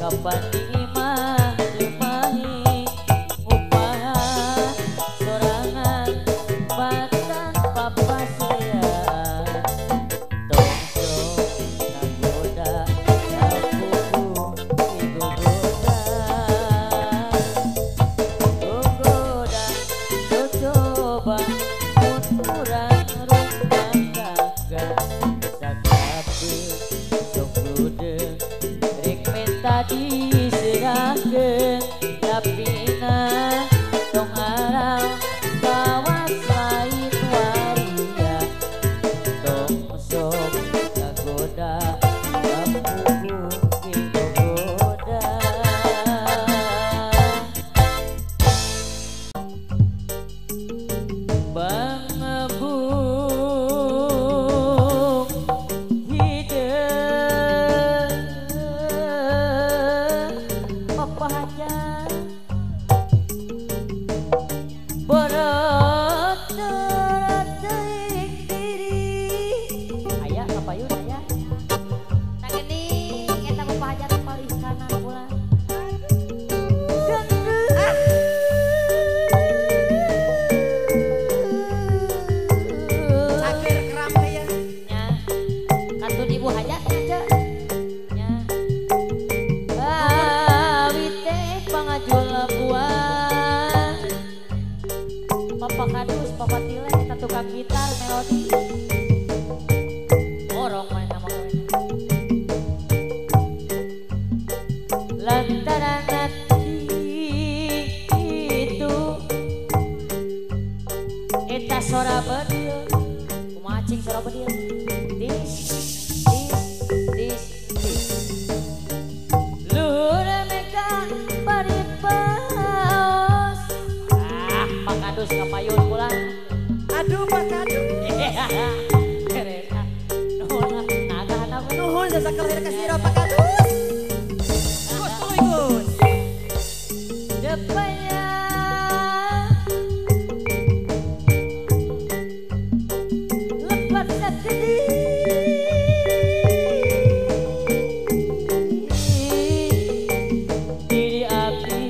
kapan imah lumahi ngupahan sorangan batan papasian tongso nagoda nakuku igogoda gogoda coba kurang rumah tangga sakabe sok ludeng rek menta diserahkeun dapina tong arang kawas lain waria tong sok kagoda kapuku kigogoda bangebung hideung pepajan borot teuing diri aya kapayun aya tak geuning eta pepajan paling kanan bulan Akhir keram ya. nya kantun ibu hajat aja nya awit teh pangajul buah papa kadus papa tile kita tukang gitar melodi borong main nama kowe lantaran nanti itu eta sora bedieu kumaha cing sora bedieu dis luhur meka bari paos Pak Kadus ngapayun pulang Aduh Pak Kadus. Teresa nuhun nagahan aku Nuhun jasa kelahir kasih Pak Kadus. Gus tuluy Gus. depannya lepas diri abdi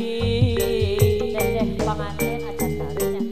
teteh panganten acan tarinya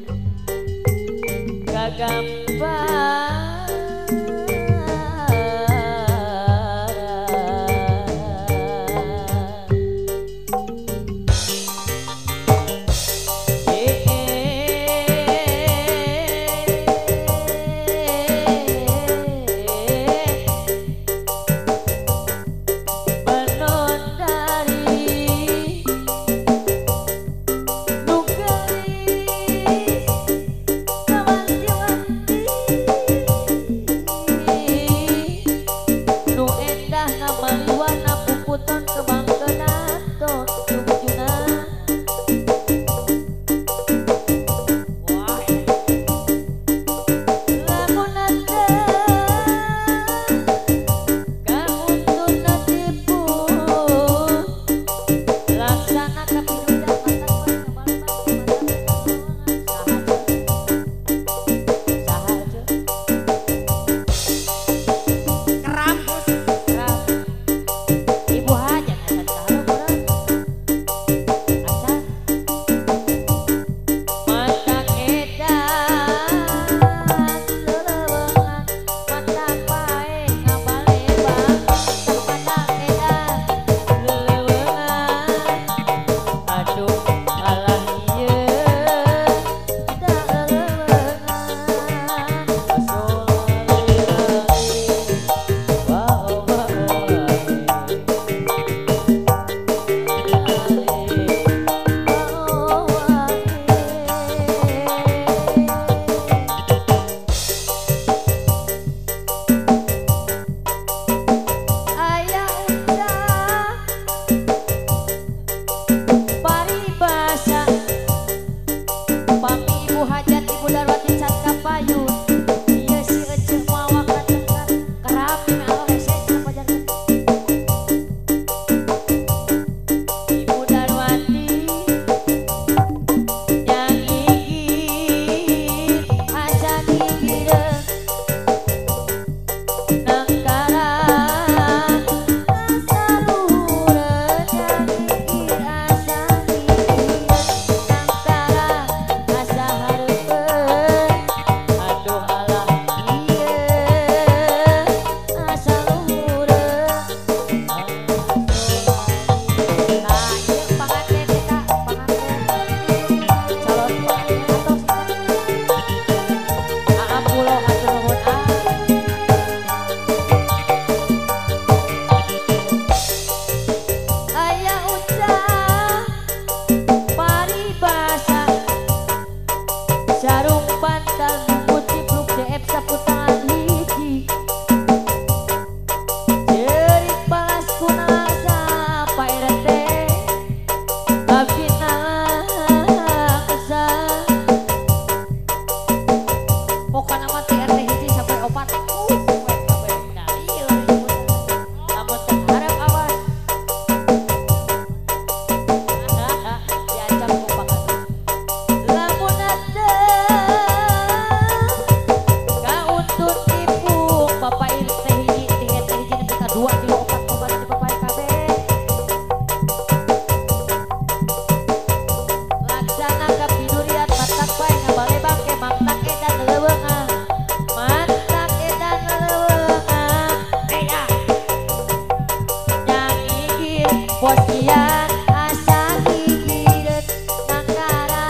bos iya asa gigireun nangkara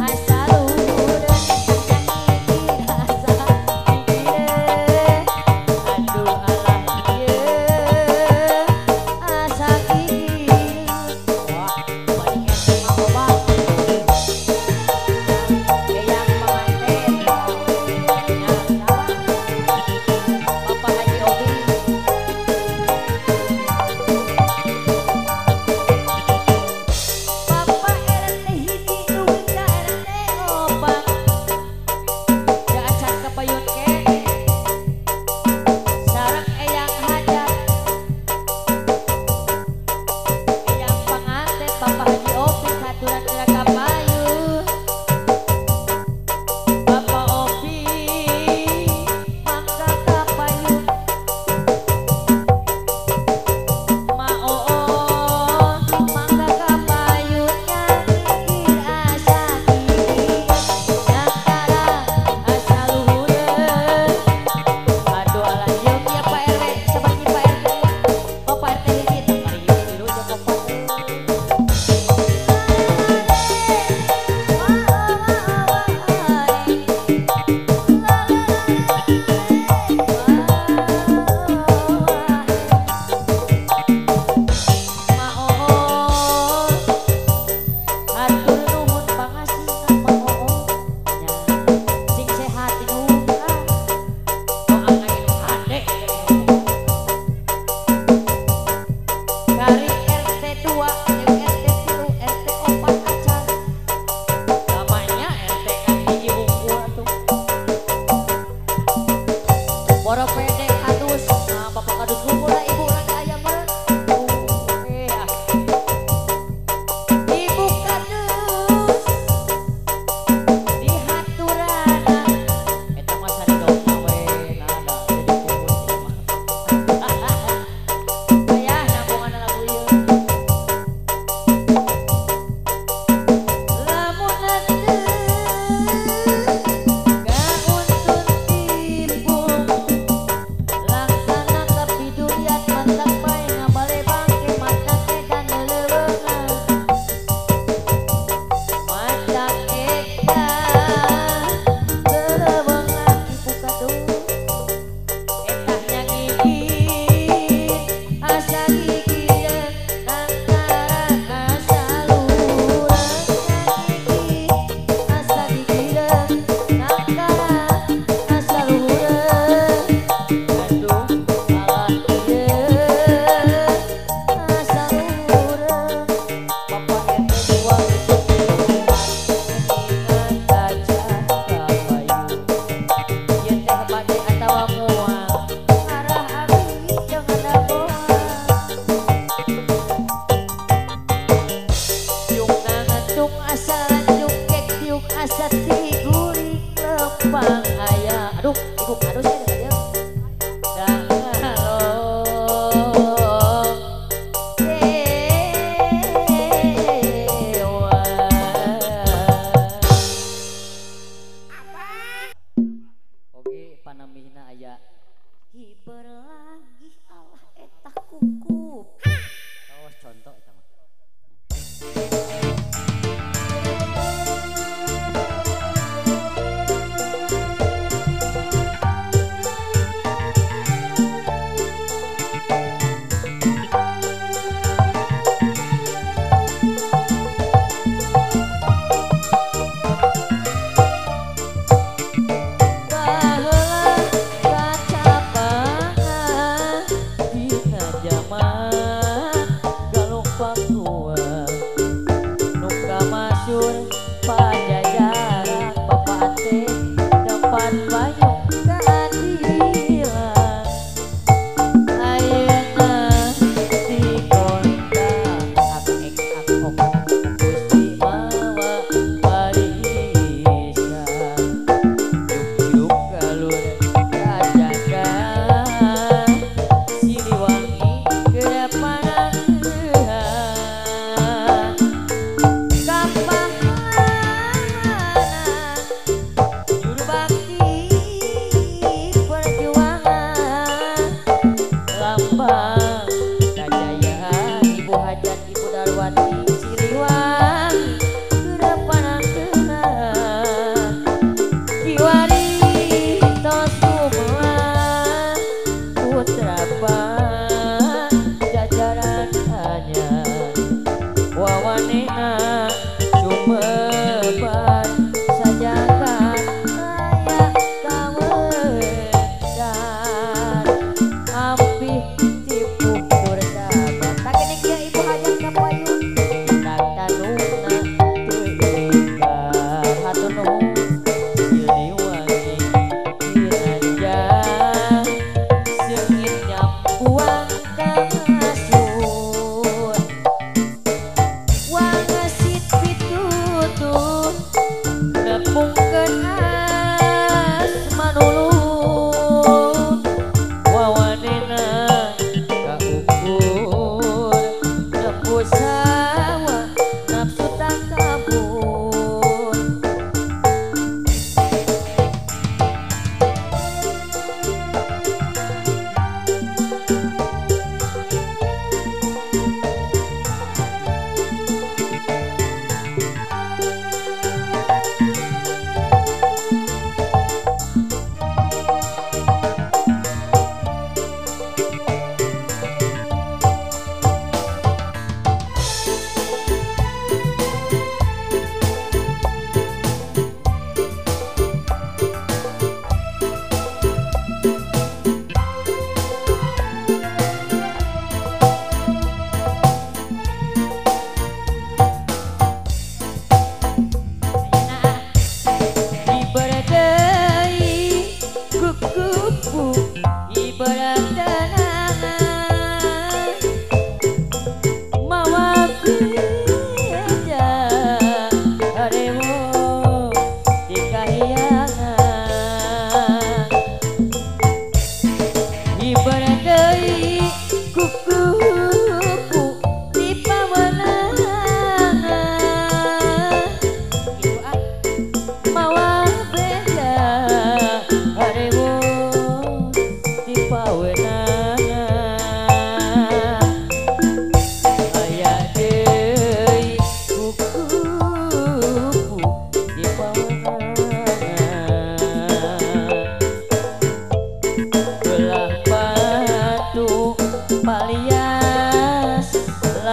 asa luhureun nyanyir asa gigireun aduh alah ieu asa gigireun wah paling ente mah obah eyang pengantin nyata Bapak Haji Obi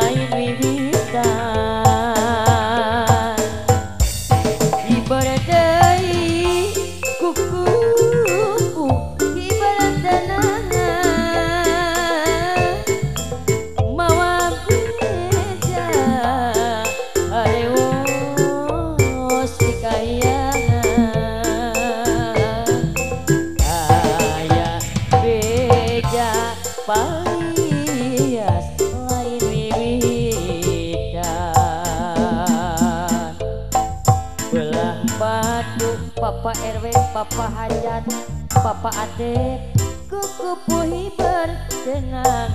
lain wiwitan ibarat deui kuku ibarat danangan mawa beja areos dikayangan aya beja palias lain wiwidan belah batu papa RW papa hajat papa ade kuku puhi berdenangan